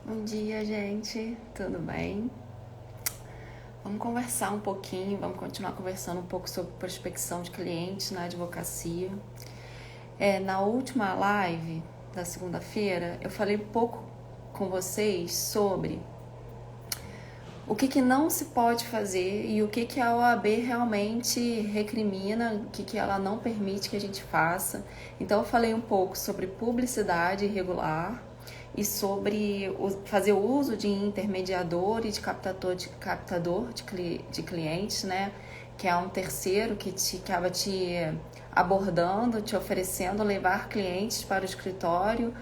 Bom dia, gente. Tudo bem? Vamos conversar um pouquinho, vamos continuar conversando um pouco sobre prospecção de clientes na advocacia. Na última live da segunda-feira, eu falei um pouco com vocês sobre o que não se pode fazer e o que a OAB realmente recrimina, o que ela não permite que a gente faça. Então eu falei um pouco sobre publicidade irregular e sobre fazer uso de intermediador e de captador de clientes, né? Que é um terceiro que acaba te abordando, te oferecendo levar clientes para o escritório,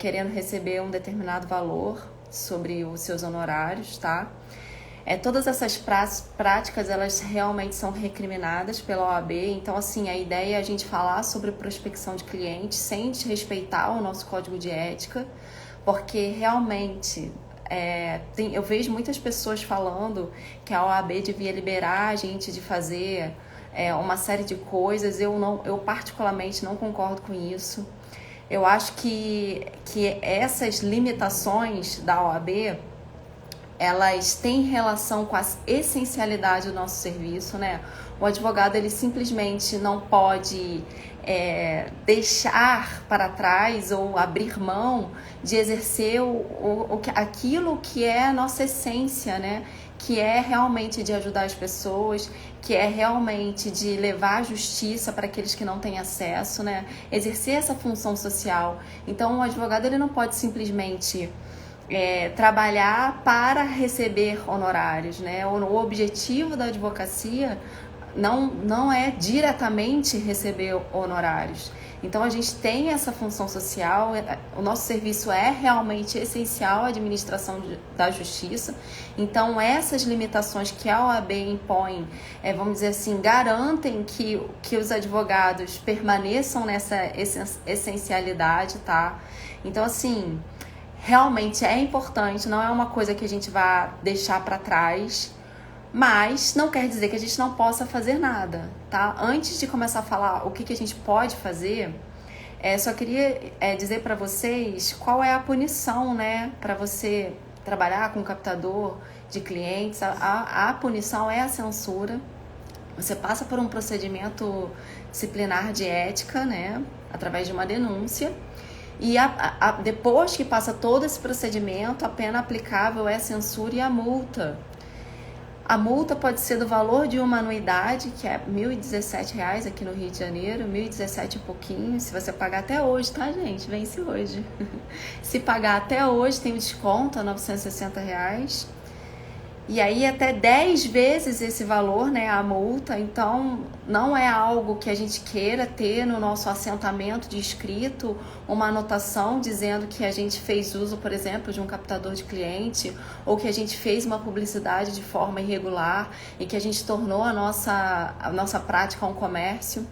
querendo receber um determinado valor sobre os seus honorários, tá? Todas essas práticas, elas realmente são recriminadas pela OAB. Então, assim, a ideia é a gente falar sobre prospecção de clientes sem desrespeitar o nosso código de ética, porque realmente eu vejo muitas pessoas falando que a OAB devia liberar a gente de fazer uma série de coisas. Eu particularmente não concordo com isso. Eu acho que essas limitações da OAB, elas têm relação com a essencialidade do nosso serviço, né? O advogado, ele simplesmente não pode deixar para trás ou abrir mão de exercer aquilo que é a nossa essência, né? Que é realmente de ajudar as pessoas, que é realmente de levar a justiça para aqueles que não têm acesso, né? Exercer essa função social. Então, o advogado, ele não pode simplesmente trabalhar para receber honorários, né? O objetivo da advocacia não é diretamente receber honorários. Então, a gente tem essa função social, o nosso serviço é realmente essencial à administração da justiça. Então, essas limitações que a OAB impõe, vamos dizer assim, garantem que os advogados permaneçam nessa essencialidade, tá? Então, assim, realmente é importante, não é uma coisa que a gente vai deixar para trás, mas não quer dizer que a gente não possa fazer nada, tá? Antes de começar a falar o que a gente pode fazer, só queria dizer para vocês qual é a punição, né? Para você trabalhar com captador de clientes, a punição é a censura. Você passa por um procedimento disciplinar de ética, né? Através de uma denúncia. E depois que passa todo esse procedimento, a pena aplicável é a censura e a multa. A multa pode ser do valor de uma anuidade, que é R$ 1.017 aqui no Rio de Janeiro, 1.017 e pouquinho. Se você pagar até hoje, tá, gente? Vence hoje. Se pagar até hoje, tem um desconto a R$ 960. E aí até 10 vezes esse valor, né, a multa. Então, não é algo que a gente queira ter no nosso assentamento de escrito, uma anotação dizendo que a gente fez uso, por exemplo, de um captador de cliente, ou que a gente fez uma publicidade de forma irregular e que a gente tornou a nossa prática um comércio.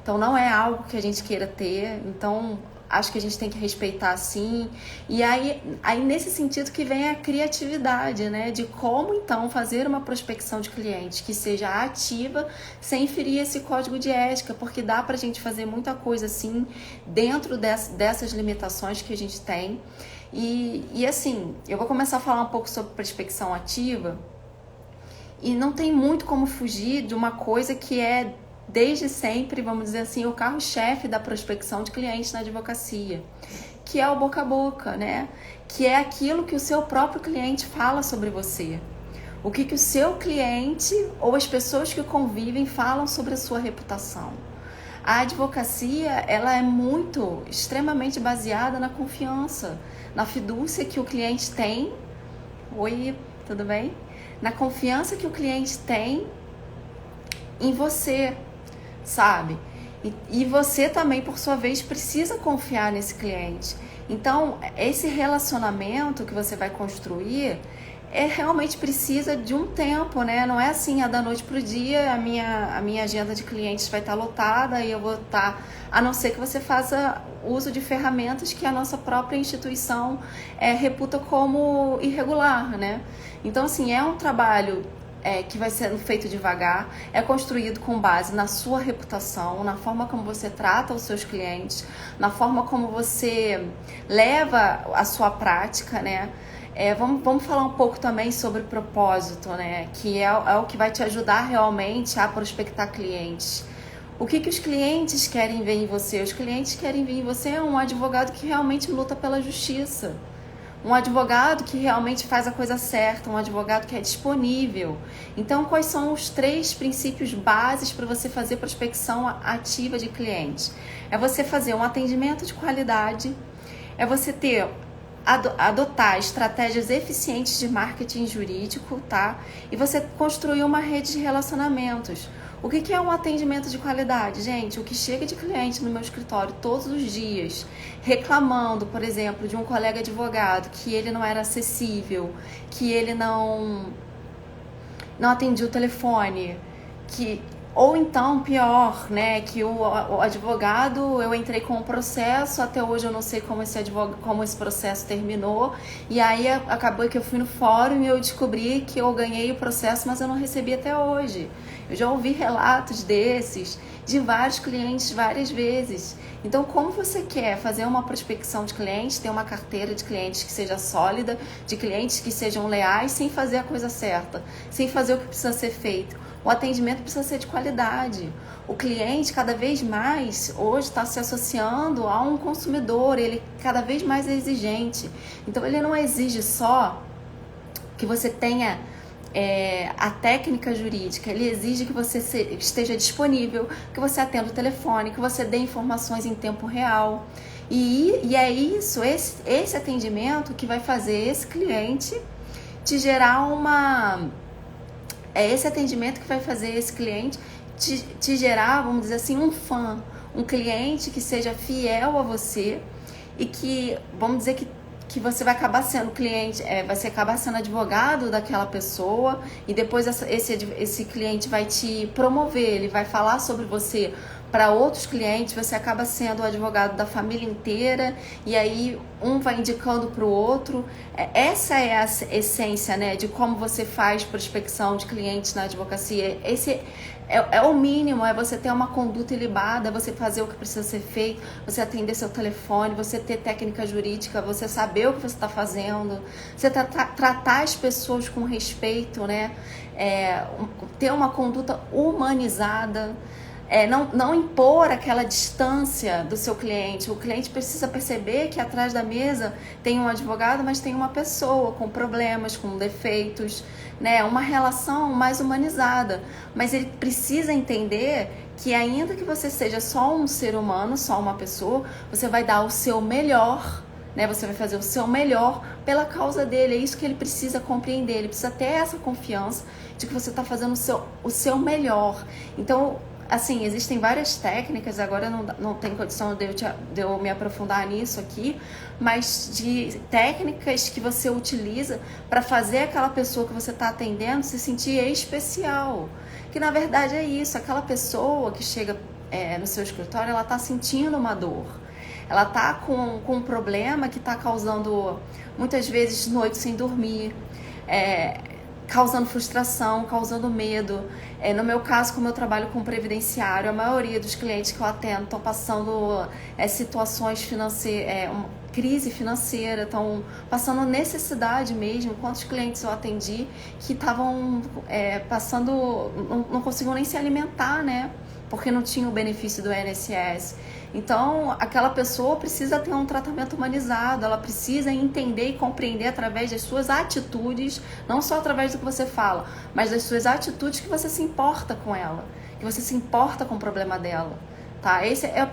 Então, não é algo que a gente queira ter. Então, acho que a gente tem que respeitar, sim. E aí nesse sentido que vem a criatividade, né? De como, então, fazer uma prospecção de cliente que seja ativa, sem ferir esse código de ética, porque dá pra gente fazer muita coisa, assim, dentro dessas limitações que a gente tem. E assim, eu vou começar a falar um pouco sobre prospecção ativa, e não tem muito como fugir de uma coisa que é, desde sempre, vamos dizer assim, o carro-chefe da prospecção de clientes na advocacia, que é o boca a boca, né? Que é aquilo que o seu próprio cliente fala sobre você. O que o seu cliente ou as pessoas que convivem falam sobre a sua reputação. A advocacia, ela é extremamente baseada na confiança, na fidúcia que o cliente tem. Oi, tudo bem? Na confiança que o cliente tem em você, sabe? E você também, por sua vez, precisa confiar nesse cliente. Então, esse relacionamento que você vai construir realmente precisa de um tempo, né? Não é assim, da noite pro dia, a minha agenda de clientes vai estar lotada e eu vou estar... A não ser que você faça uso de ferramentas que a nossa própria instituição reputa como irregular, né? Então, assim, é um trabalho que vai sendo feito devagar, é construído com base na sua reputação, na forma como você trata os seus clientes, na forma como você leva a sua prática, né? Vamos falar um pouco também sobre propósito, né? Que é o que vai te ajudar realmente a prospectar clientes. O que os clientes querem ver em você? Os clientes querem ver em você um advogado que realmente luta pela justiça. Um advogado que realmente faz a coisa certa, um advogado que é disponível. Então, quais são os 3 princípios bases para você fazer prospecção ativa de clientes? É você fazer um atendimento de qualidade, é você adotar estratégias eficientes de marketing jurídico, tá? E você construir uma rede de relacionamentos. O que é um atendimento de qualidade? Gente, o que chega de cliente no meu escritório todos os dias, reclamando, por exemplo, de um colega advogado que ele não era acessível, que ele não atendia o telefone, ou então, pior, né, que o advogado, eu entrei com o processo, até hoje eu não sei como esse processo terminou, e aí acabou que eu fui no fórum e eu descobri que eu ganhei o processo, mas eu não recebi até hoje. Eu já ouvi relatos desses, de vários clientes, várias vezes. Então, como você quer fazer uma prospecção de clientes, ter uma carteira de clientes que seja sólida, de clientes que sejam leais, sem fazer a coisa certa, sem fazer o que precisa ser feito? O atendimento precisa ser de qualidade. O cliente, cada vez mais, hoje está se associando a um consumidor, ele cada vez mais é exigente. Então, ele não exige só que você tenha a técnica jurídica, ele exige que você esteja disponível, que você atenda o telefone, que você dê informações em tempo real. E é isso, esse atendimento que vai fazer esse cliente te gerar esse atendimento que vai fazer esse cliente te gerar, vamos dizer assim, um fã, um cliente que seja fiel a você e que, vamos dizer que você vai acabar sendo cliente, vai acabar sendo advogado daquela pessoa e depois esse cliente vai te promover, ele vai falar sobre você para outros clientes, você acaba sendo o advogado da família inteira e aí um vai indicando para o outro. Essa é a essência, né, de como você faz prospecção de clientes na advocacia. Esse é o mínimo, é você ter uma conduta ilibada, você fazer o que precisa ser feito, você atender seu telefone, você ter técnica jurídica, você saber o que você está fazendo, você tratar as pessoas com respeito, né? Ter uma conduta humanizada. Não impor aquela distância do seu cliente. O cliente precisa perceber que atrás da mesa tem um advogado, mas tem uma pessoa com problemas, com defeitos, né? Uma relação mais humanizada. Mas ele precisa entender que ainda que você seja só um ser humano, só uma pessoa, você vai dar o seu melhor, né? Você vai fazer o seu melhor pela causa dele. É isso que ele precisa compreender. Ele precisa ter essa confiança de que você está fazendo o seu melhor. Então, assim, existem várias técnicas, agora não tem condição de eu me aprofundar nisso aqui, mas de técnicas que você utiliza para fazer aquela pessoa que você está atendendo se sentir especial. Que na verdade é isso, aquela pessoa que chega no seu escritório, ela está sentindo uma dor. Ela está com um problema que está causando, muitas vezes, noites sem dormir, causando frustração, causando medo. No meu caso, como eu trabalho com previdenciário, a maioria dos clientes que eu atendo estão passando situações financeiras, crise financeira, estão passando necessidade mesmo. Quantos clientes eu atendi que estavam passando, não conseguiam nem se alimentar, né? Porque não tinha o benefício do INSS. Então, aquela pessoa precisa ter um tratamento humanizado, ela precisa entender e compreender através das suas atitudes, não só através do que você fala, mas das suas atitudes, que você se importa com ela, que você se importa com o problema dela, tá? Esse é o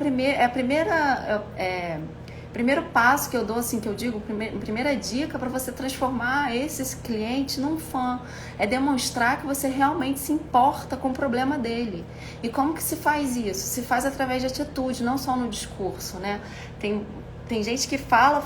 primeiro passo que eu dou, assim, que eu digo, primeira dica para você transformar esse cliente num fã, é demonstrar que você realmente se importa com o problema dele. E como que se faz isso? Se faz através de atitude, não só no discurso, né? Tem gente que fala,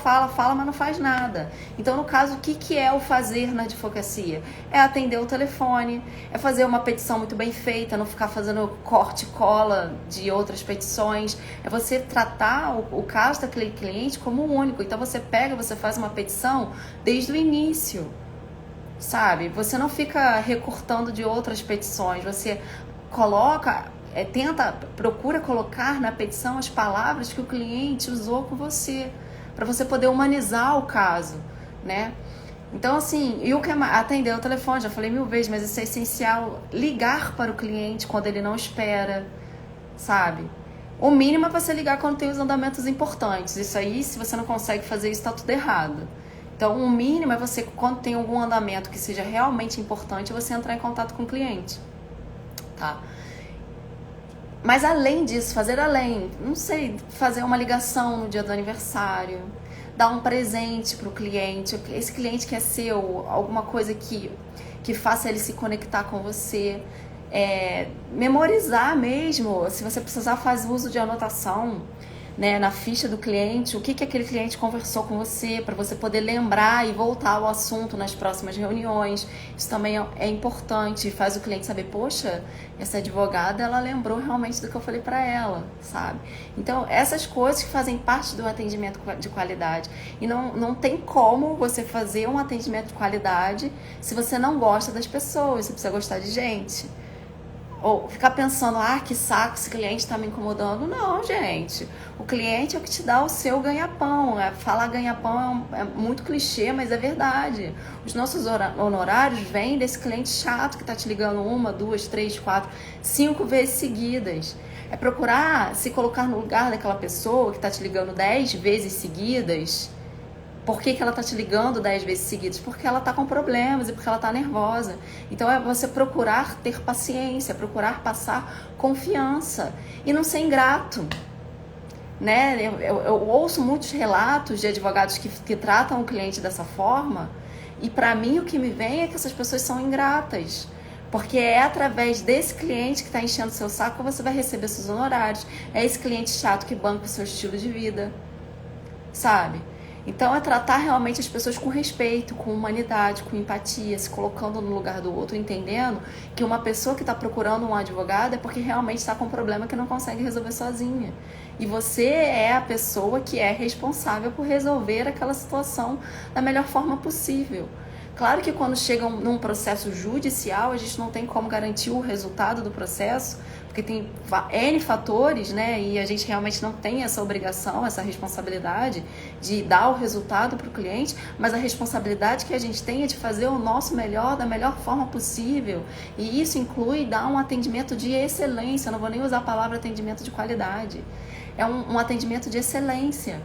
mas não faz nada. Então, no caso, o que é o fazer na advocacia? É atender o telefone, é fazer uma petição muito bem feita, não ficar fazendo corte e cola de outras petições. É você tratar o caso daquele cliente como único. Então, você faz uma petição desde o início. sabe? Você não fica recortando de outras petições, você procura colocar na petição as palavras que o cliente usou com você, para você poder humanizar o caso, né? Então, assim, e o que atender o telefone, já falei 1000 vezes, mas isso é essencial, ligar para o cliente quando ele não espera, sabe? O mínimo é você ligar quando tem os andamentos importantes. Isso aí, se você não consegue fazer isso, tá tudo errado. Então, o mínimo é você, quando tem algum andamento que seja realmente importante, você entrar em contato com o cliente, tá? Mas além disso, não sei, fazer uma ligação no dia do aniversário, dar um presente pro cliente, esse cliente que é seu, alguma coisa que faça ele se conectar com você, memorizar mesmo, se você precisar fazer uso de anotação, né, na ficha do cliente, o que aquele cliente conversou com você, para você poder lembrar e voltar ao assunto nas próximas reuniões. Isso também é importante, faz o cliente saber, poxa, essa advogada, ela lembrou realmente do que eu falei para ela, sabe? Então, essas coisas que fazem parte do atendimento de qualidade. E não tem como você fazer um atendimento de qualidade se você não gosta das pessoas, você precisa gostar de gente. Ou ficar pensando, que saco, esse cliente está me incomodando. Não, gente. O cliente é o que te dá o seu ganha-pão. Falar ganha-pão é muito clichê, mas é verdade. Os nossos honorários vêm desse cliente chato que está te ligando 1, 2, 3, 4, 5 vezes seguidas. É procurar se colocar no lugar daquela pessoa que está te ligando 10 vezes seguidas. Por que ela tá te ligando 10 vezes seguidas? Porque ela tá com problemas e porque ela tá nervosa. Então é você procurar ter paciência, procurar passar confiança e não ser ingrato, né? Eu ouço muitos relatos de advogados que tratam o cliente dessa forma e para mim o que me vem é que essas pessoas são ingratas. Porque é através desse cliente que está enchendo seu saco que você vai receber seus honorários. É esse cliente chato que banca o seu estilo de vida, sabe? Então é tratar realmente as pessoas com respeito, com humanidade, com empatia, se colocando no lugar do outro, entendendo que uma pessoa que está procurando um advogado é porque realmente está com um problema que não consegue resolver sozinha. E você é a pessoa que é responsável por resolver aquela situação da melhor forma possível. Claro que quando chega num processo judicial, a gente não tem como garantir o resultado do processo, porque tem N fatores, né? E a gente realmente não tem essa obrigação, essa responsabilidade de dar o resultado para o cliente, mas a responsabilidade que a gente tem é de fazer o nosso melhor da melhor forma possível. E isso inclui dar um atendimento de excelência, eu não vou nem usar a palavra atendimento de qualidade. É um atendimento de excelência.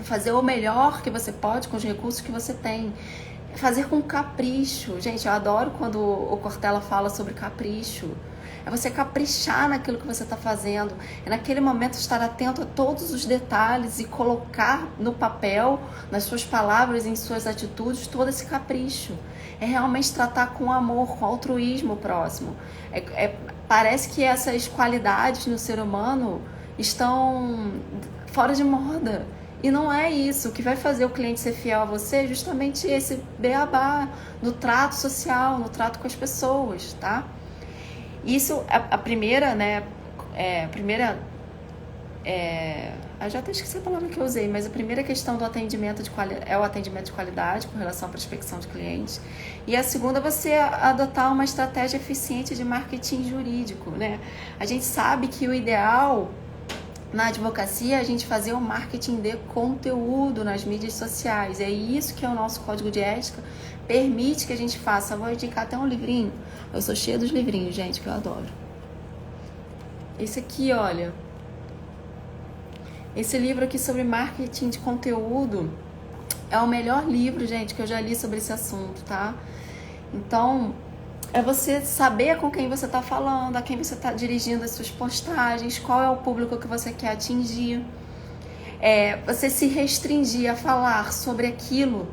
Fazer o melhor que você pode com os recursos que você tem. Fazer com capricho. Gente, eu adoro quando o Cortella fala sobre capricho. É você caprichar naquilo que você está fazendo. É naquele momento estar atento a todos os detalhes e colocar no papel, nas suas palavras, em suas atitudes, todo esse capricho. É realmente tratar com amor, com altruísmo o próximo. Parece que essas qualidades no ser humano estão fora de moda. E não é isso. O que vai fazer o cliente ser fiel a você é justamente esse beabá no trato social, no trato com as pessoas, tá? Isso, a primeira, né? Eu já até esqueci a palavra que eu usei, mas a primeira questão do atendimento é o atendimento de qualidade com relação à prospecção de clientes. E a segunda é você adotar uma estratégia eficiente de marketing jurídico, né? A gente sabe que o ideal na advocacia, a gente fazer o marketing de conteúdo nas mídias sociais. É isso que é o nosso código de ética permite que a gente faça. Vou indicar até um livrinho. Eu sou cheia dos livrinhos, gente, que eu adoro. Esse aqui, olha. Esse livro aqui sobre marketing de conteúdo é o melhor livro, gente, que eu já li sobre esse assunto, tá? Então, é você saber com quem você está falando, a quem você está dirigindo as suas postagens, qual é o público que você quer atingir. Você se restringir a falar sobre aquilo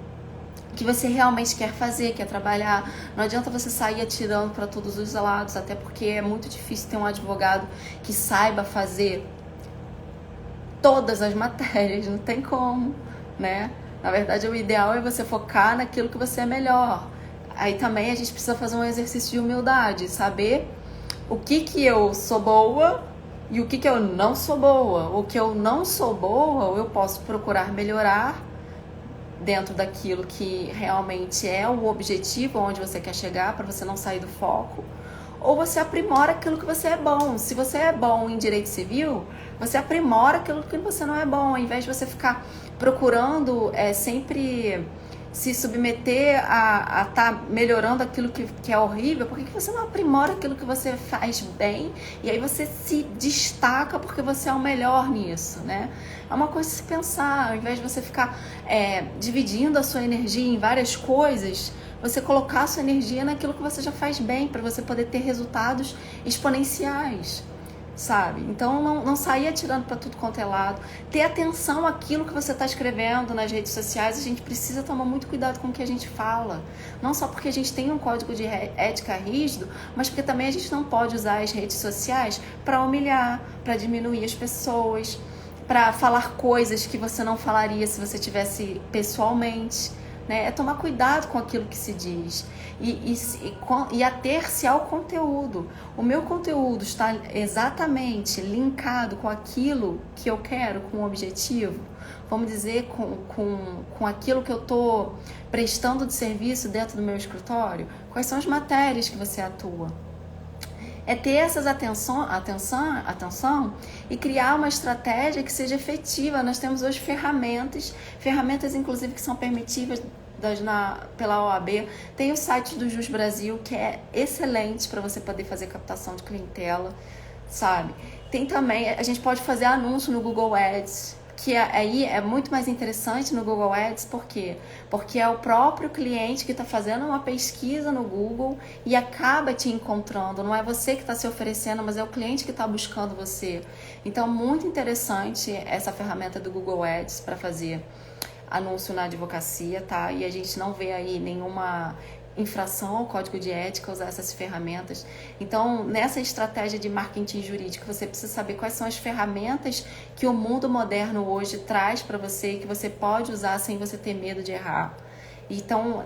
que você realmente quer fazer, quer trabalhar. Não adianta você sair atirando para todos os lados, até porque é muito difícil ter um advogado que saiba fazer todas as matérias, não tem como, né? Na verdade, o ideal é você focar naquilo que você é melhor. Aí também a gente precisa fazer um exercício de humildade, saber o que eu sou boa e o que eu não sou boa. O que eu não sou boa, eu posso procurar melhorar dentro daquilo que realmente é o objetivo, onde você quer chegar, para você não sair do foco, ou você aprimora aquilo que você é bom. Se você é bom em direito civil, você aprimora aquilo que você não é bom, ao invés de você ficar procurando sempre se submeter a estar melhorando aquilo que é horrível. Por que você não aprimora aquilo que você faz bem e aí você se destaca porque você é o melhor nisso, né? É uma coisa de se pensar, ao invés de você ficar dividindo a sua energia em várias coisas, você colocar a sua energia naquilo que você já faz bem, para você poder ter resultados exponenciais, sabe? Então não sair atirando para tudo quanto é lado, ter atenção àquilo que você está escrevendo nas redes sociais. A gente precisa tomar muito cuidado com o que a gente fala, não só porque a gente tem um código de ética rígido, mas porque também a gente não pode usar as redes sociais para humilhar, para diminuir as pessoas, para falar coisas que você não falaria se você tivesse pessoalmente, né? É tomar cuidado com aquilo que se diz e ater-se ao conteúdo. O meu conteúdo está exatamente linkado com aquilo que eu quero, com o objetivo, vamos dizer, com aquilo que eu estou prestando de serviço dentro do meu escritório. Quais são as matérias que você atua? É ter essas atenção e criar uma estratégia que seja efetiva. Nós temos hoje ferramentas inclusive que são permitidas pela OAB. Tem o site do Jus Brasil, que é excelente para você poder fazer captação de clientela, sabe? Tem também, a gente pode fazer anúncio no Google Ads, que aí é muito mais interessante no Google Ads. Por quê? Porque é o próprio cliente que está fazendo uma pesquisa no Google e acaba te encontrando. Não é você que está se oferecendo, mas é o cliente que está buscando você. Então, muito interessante essa ferramenta do Google Ads para fazer anúncio na advocacia, tá? E a gente não vê aí nenhuma infração ao código de ética usar essas ferramentas. Então, nessa estratégia de marketing jurídico, você precisa saber quais são as ferramentas que o mundo moderno hoje traz para você e que você pode usar sem você ter medo de errar. Então,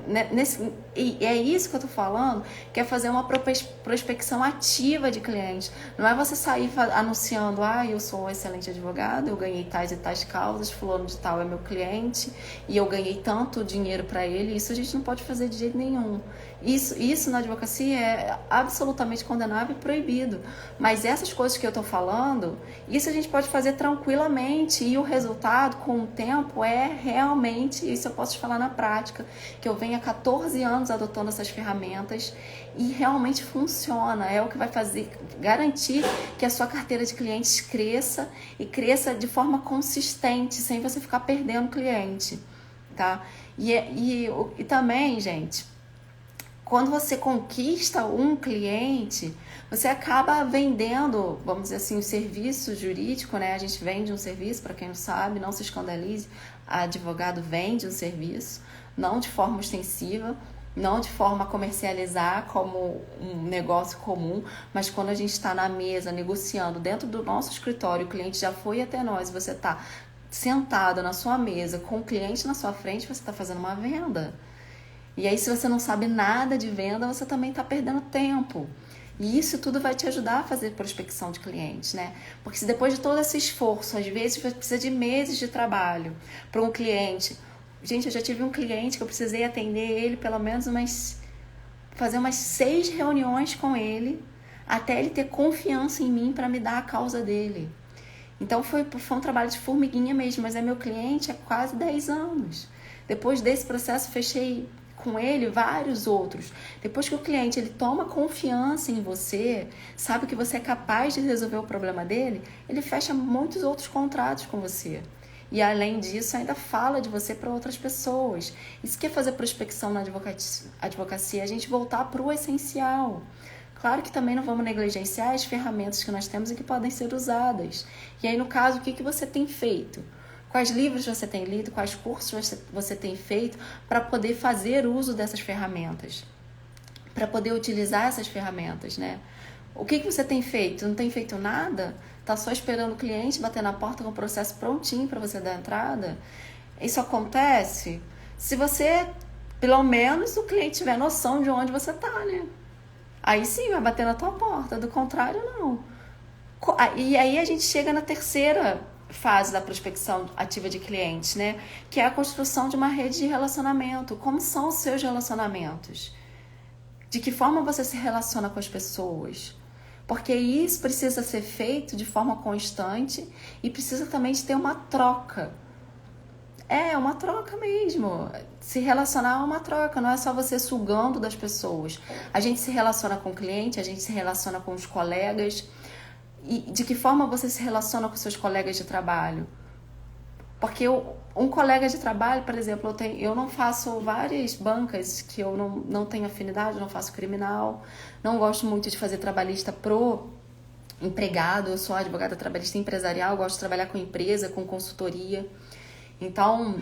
é isso que eu tô falando, que é fazer uma prospecção ativa de clientes. Não é você sair anunciando, eu sou um excelente advogado, eu ganhei tais e tais causas, fulano de tal é meu cliente e eu ganhei tanto dinheiro para ele. Isso a gente não pode fazer de jeito nenhum. Isso na advocacia é absolutamente condenável e proibido. Mas essas coisas que eu tô falando, isso a gente pode fazer tranquilamente, e o resultado com o tempo é realmente, isso eu posso te falar na prática, que eu venho há 14 anos adotando essas ferramentas e realmente funciona. É o que vai garantir que a sua carteira de clientes cresça e cresça de forma consistente, sem você ficar perdendo cliente, tá? E também, gente, quando você conquista um cliente, você acaba vendendo, vamos dizer assim, o serviço jurídico, né? A gente vende um serviço, para quem não sabe, não se escandalize, advogado vende um serviço, não de forma ostensiva, não de forma a comercializar como um negócio comum, mas quando a gente está na mesa negociando dentro do nosso escritório, o cliente já foi até nós, você está sentado na sua mesa com o cliente na sua frente, você está fazendo uma venda. E aí, se você não sabe nada de venda, você também está perdendo tempo. E isso tudo vai te ajudar a fazer prospecção de clientes, né? Porque se depois de todo esse esforço, às vezes você precisa de meses de trabalho para um cliente. Gente, eu já tive um cliente que eu precisei atender ele pelo menos fazer umas 6 reuniões com ele, até ele ter confiança em mim para me dar a causa dele. Então foi um trabalho de formiguinha mesmo, mas é meu cliente há quase 10 anos. Depois desse processo, fechei com ele vários outros. Depois que o cliente ele toma confiança em você, sabe que você é capaz de resolver o problema dele, ele fecha muitos outros contratos com você. E além disso, ainda fala de você para outras pessoas. Isso que é fazer prospecção na advocacia, a gente voltar para o essencial. Claro que também não vamos negligenciar as ferramentas que nós temos e que podem ser usadas. E aí, no caso, o que você tem feito? Quais livros você tem lido? Quais cursos você tem feito para poder fazer uso dessas ferramentas? Para poder utilizar essas ferramentas, né? O que você tem feito? Não tem feito nada? Tá só esperando o cliente bater na porta com o processo prontinho para você dar entrada? Isso acontece se você, pelo menos, o cliente tiver noção de onde você tá, né? Aí sim vai bater na tua porta, do contrário não. E aí a gente chega na terceira fase da prospecção ativa de clientes, né? Que é a construção de uma rede de relacionamento. Como são os seus relacionamentos? De que forma você se relaciona com as pessoas? Porque isso precisa ser feito de forma constante e precisa também de ter uma troca. É uma troca mesmo. Se relacionar é uma troca, não é só você sugando das pessoas. A gente se relaciona com o cliente, a gente se relaciona com os colegas. E de que forma você se relaciona com seus colegas de trabalho? Porque um colega de trabalho, por exemplo, eu não faço várias bancas que eu não tenho afinidade, eu não faço criminal, não gosto muito de fazer trabalhista pro empregado, eu sou advogada trabalhista empresarial, gosto de trabalhar com empresa, com consultoria. Então,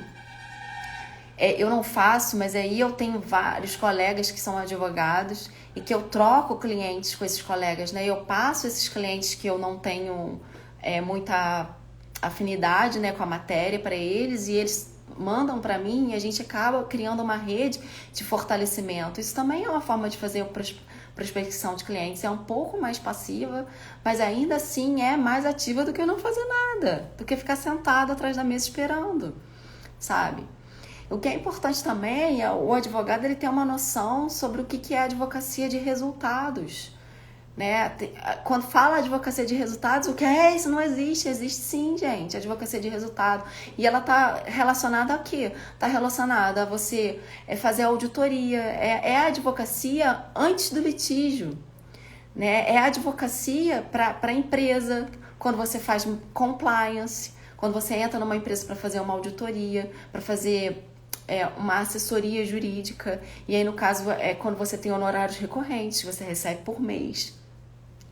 eu não faço, mas aí eu tenho vários colegas que são advogados e que eu troco clientes com esses colegas, né? Eu passo esses clientes que eu não tenho muita afinidade, né, com a matéria para eles, e eles mandam para mim e a gente acaba criando uma rede de fortalecimento. Isso também é uma forma de fazer prospecção de clientes. É um pouco mais passiva, mas ainda assim é mais ativa do que não fazer nada, do que ficar sentado atrás da mesa esperando, sabe? O que é importante também é o advogado ele ter uma noção sobre o que é a advocacia de resultados, né? Quando fala advocacia de resultados, o que é isso? Não existe. Existe sim, gente, advocacia de resultado. E ela está relacionada a quê? Está relacionada a você fazer auditoria. É a advocacia antes do litígio, né? É a advocacia para a empresa, quando você faz compliance, quando você entra numa empresa para fazer uma auditoria, para fazer uma assessoria jurídica. E aí, no caso, quando você tem honorários recorrentes, você recebe por mês,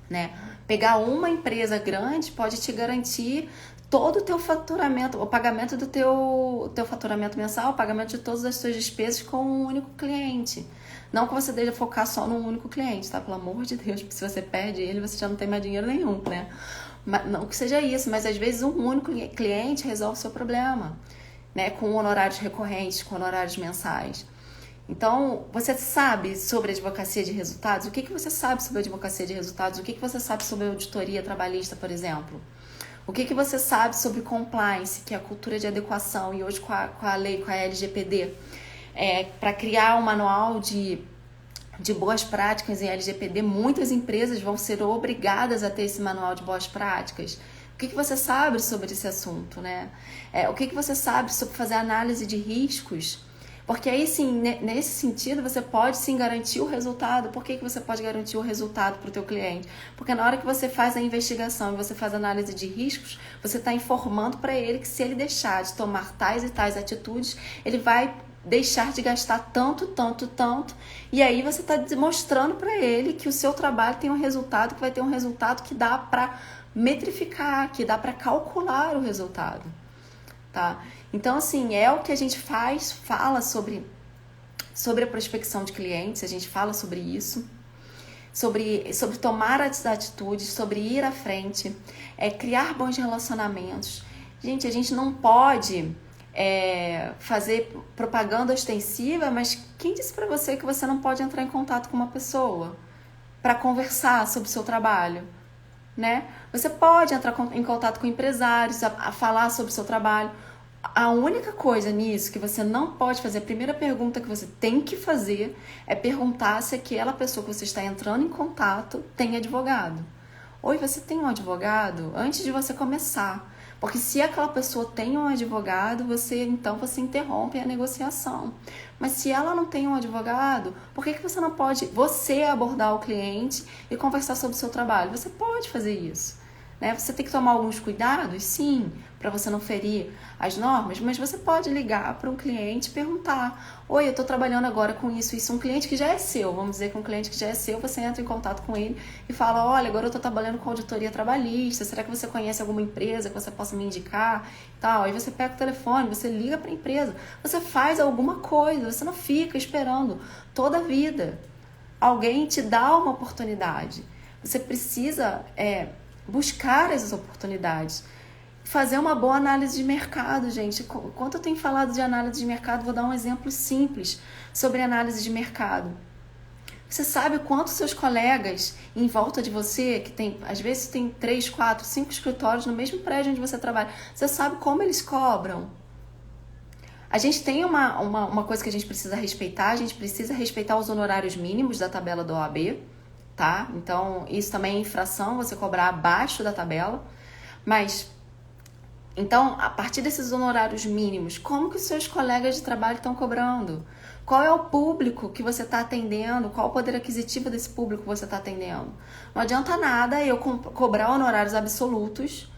né? Pegar uma empresa grande pode te garantir todo o teu faturamento, o pagamento do teu faturamento mensal, o pagamento de todas as suas despesas com um único cliente. Não que você deva focar só num único cliente, tá? Pelo amor de Deus, porque se você perde ele, você já não tem mais dinheiro nenhum, né? Não que seja isso, mas às vezes um único cliente resolve o seu problema, né? Com honorários recorrentes, com honorários mensais. Então, você sabe sobre advocacia de resultados? O que você sabe sobre advocacia de resultados? O que você sabe sobre auditoria trabalhista, por exemplo? O que você sabe sobre compliance, que é a cultura de adequação, e hoje com a lei, com a LGPD, para criar um manual de boas práticas em LGPD, muitas empresas vão ser obrigadas a ter esse manual de boas práticas. O que você sabe sobre esse assunto, né? O que você sabe sobre fazer análise de riscos? Porque aí sim, nesse sentido, você pode sim garantir o resultado. Por que você pode garantir o resultado para o teu cliente? Porque na hora que você faz a investigação e você faz a análise de riscos, você está informando para ele que se ele deixar de tomar tais e tais atitudes, ele vai deixar de gastar tanto, e aí você está demonstrando para ele que o seu trabalho tem um resultado, que vai ter um resultado que dá para metrificar, que dá para calcular o resultado, tá? Então, assim, é o que a gente fala sobre a prospecção de clientes, a gente fala sobre isso, sobre tomar as atitudes, sobre ir à frente, criar bons relacionamentos. Gente, a gente não pode fazer propaganda ostensiva, mas quem disse para você que você não pode entrar em contato com uma pessoa para conversar sobre o seu trabalho, né? Você pode entrar em contato com empresários, a falar sobre o seu trabalho. A única coisa nisso que você não pode fazer, a primeira pergunta que você tem que fazer é perguntar se aquela pessoa que você está entrando em contato tem advogado. Oi, você tem um advogado? Antes de você começar. Porque se aquela pessoa tem um advogado, você interrompe a negociação. Mas se ela não tem um advogado, por que você não pode abordar o cliente e conversar sobre o seu trabalho? Você pode fazer isso, né? Você tem que tomar alguns cuidados, sim, para você não ferir as normas, mas você pode ligar para um cliente e perguntar: oi, eu estou trabalhando agora com isso. Um cliente que já é seu, vamos dizer que um cliente que já é seu, você entra em contato com ele e fala: olha, agora eu estou trabalhando com auditoria trabalhista, será que você conhece alguma empresa que você possa me indicar? Tal. Aí você pega o telefone, você liga para a empresa, você faz alguma coisa, você não fica esperando toda a vida. Alguém te dá uma oportunidade. Você precisa buscar essas oportunidades. Fazer uma boa análise de mercado, gente. Enquanto eu tenho falado de análise de mercado, vou dar um exemplo simples sobre análise de mercado. Você sabe quantos seus colegas em volta de você, que tem, às vezes tem 3, 4, 5 escritórios no mesmo prédio onde você trabalha, você sabe como eles cobram? A gente tem uma coisa que a gente precisa respeitar, a gente precisa respeitar os honorários mínimos da tabela do OAB, tá? Então, isso também é infração, você cobrar abaixo da tabela. Mas, então, a partir desses honorários mínimos, como que os seus colegas de trabalho estão cobrando? Qual é o público que você está atendendo? Qual o poder aquisitivo desse público que você está atendendo? Não adianta nada eu cobrar honorários absolutos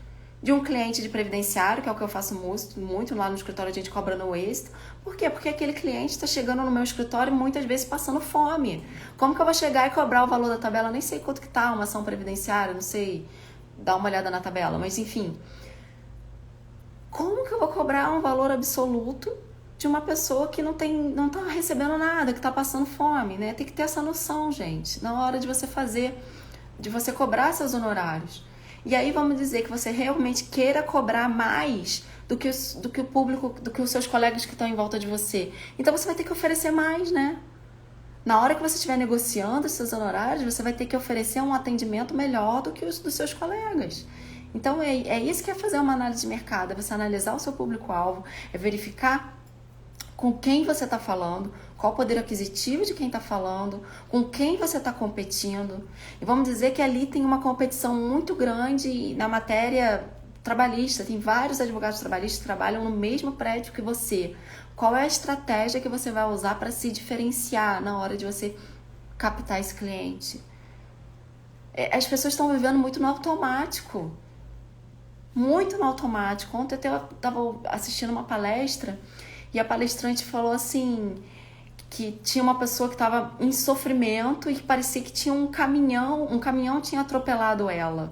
de um cliente de previdenciário, que é o que eu faço muito lá no escritório, a gente cobra no êxito. Por quê? Porque aquele cliente está chegando no meu escritório muitas vezes passando fome. Como que eu vou chegar e cobrar o valor da tabela? Eu nem sei quanto que tá uma ação previdenciária, não sei, dá uma olhada na tabela, mas enfim. Como que eu vou cobrar um valor absoluto de uma pessoa que não tá recebendo nada, que tá passando fome, né? Tem que ter essa noção, gente, na hora de você fazer, de você cobrar seus honorários. E aí vamos dizer que você realmente queira cobrar mais do que o público, do que os seus colegas que estão em volta de você. Então você vai ter que oferecer mais, né? Na hora que você estiver negociando os seus honorários, você vai ter que oferecer um atendimento melhor do que os dos seus colegas. Então é isso que é fazer uma análise de mercado, é você analisar o seu público-alvo, é verificar com quem você está falando, qual o poder aquisitivo de quem está falando, com quem você está competindo. E vamos dizer que ali tem uma competição muito grande na matéria trabalhista. Tem vários advogados trabalhistas que trabalham no mesmo prédio que você. Qual é a estratégia que você vai usar para se diferenciar na hora de você captar esse cliente? As pessoas estão vivendo muito no automático. Muito no automático. Ontem eu estava assistindo uma palestra e a palestrante falou assim, que tinha uma pessoa que estava em sofrimento e que parecia que tinha um caminhão tinha atropelado ela.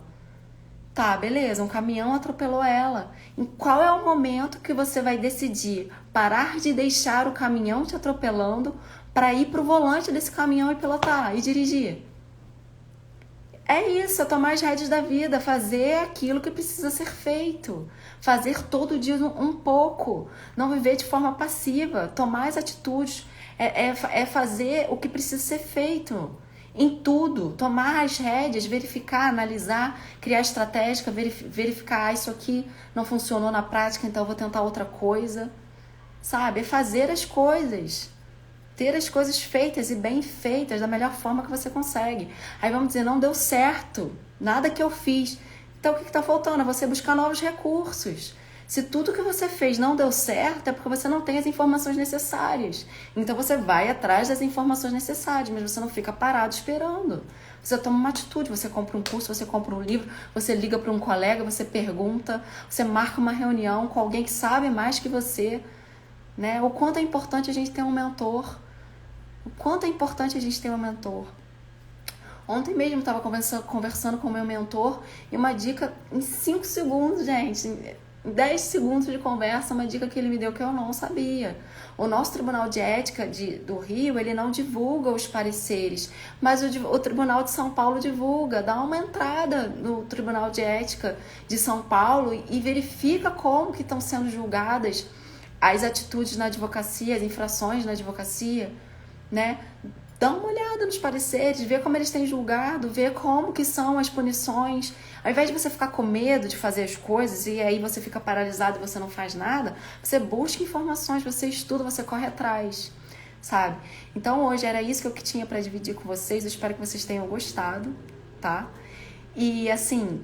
Tá, beleza, um caminhão atropelou ela. Em qual é o momento que você vai decidir parar de deixar o caminhão te atropelando para ir pro volante desse caminhão e pilotar e dirigir? É isso, é tomar as rédeas da vida, fazer aquilo que precisa ser feito, fazer todo dia um pouco, não viver de forma passiva, tomar as atitudes, é fazer o que precisa ser feito em tudo, tomar as rédeas, verificar, analisar, criar estratégia, verificar, isso aqui não funcionou na prática, então eu vou tentar outra coisa, sabe? É fazer as coisas. Ter as coisas feitas e bem feitas da melhor forma que você consegue. Aí vamos dizer, não deu certo, nada que eu fiz. Então o que está faltando? É você buscar novos recursos. Se tudo que você fez não deu certo, é porque você não tem as informações necessárias. Então você vai atrás das informações necessárias, mas você não fica parado esperando. Você toma uma atitude, você compra um curso, você compra um livro, você liga para um colega, você pergunta, você marca uma reunião com alguém que sabe mais que você, né? O quanto é importante a gente ter um mentor. O quanto é importante a gente ter um mentor. Ontem mesmo eu estava conversando com o meu mentor e uma dica em 5 segundos, gente. Em 10 segundos de conversa, uma dica que ele me deu que eu não sabia. O nosso Tribunal de Ética do Rio, ele não divulga os pareceres, mas o Tribunal de São Paulo divulga. Dá uma entrada no Tribunal de Ética de São Paulo e verifica como que estão sendo julgadas as atitudes na advocacia, as infrações na advocacia, né? Dá uma olhada nos pareceres, vê como eles têm julgado, vê como que são as punições. Ao invés de você ficar com medo de fazer as coisas e aí você fica paralisado e você não faz nada, você busca informações, você estuda, você corre atrás, sabe? Então hoje era isso que eu tinha para dividir com vocês. Eu espero que vocês tenham gostado, tá? E assim,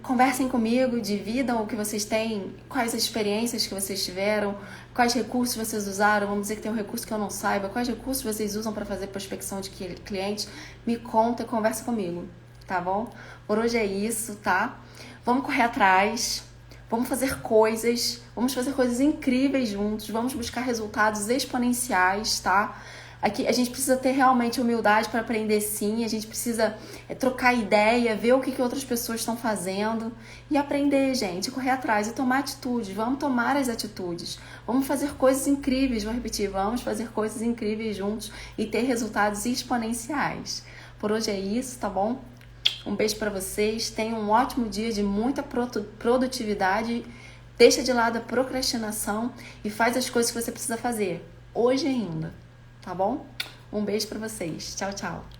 conversem comigo, dividam o que vocês têm, quais as experiências que vocês tiveram, quais recursos vocês usaram. Vamos dizer que tem um recurso que eu não saiba, quais recursos vocês usam para fazer prospecção de clientes. Me conta e conversa comigo, tá bom? Por hoje é isso, tá? Vamos correr atrás, vamos fazer coisas incríveis juntos, vamos buscar resultados exponenciais, tá? Aqui a gente precisa ter realmente humildade para aprender, sim. A gente precisa trocar ideia, ver o que outras pessoas estão fazendo e aprender, gente, correr atrás e tomar atitudes. Vamos tomar as atitudes. Vamos fazer coisas incríveis, vou repetir, vamos fazer coisas incríveis juntos e ter resultados exponenciais. Por hoje é isso, tá bom? Um beijo para vocês. Tenham um ótimo dia de muita produtividade. Deixa de lado a procrastinação e faz as coisas que você precisa fazer hoje ainda. Tá bom? Um beijo para vocês. Tchau, tchau.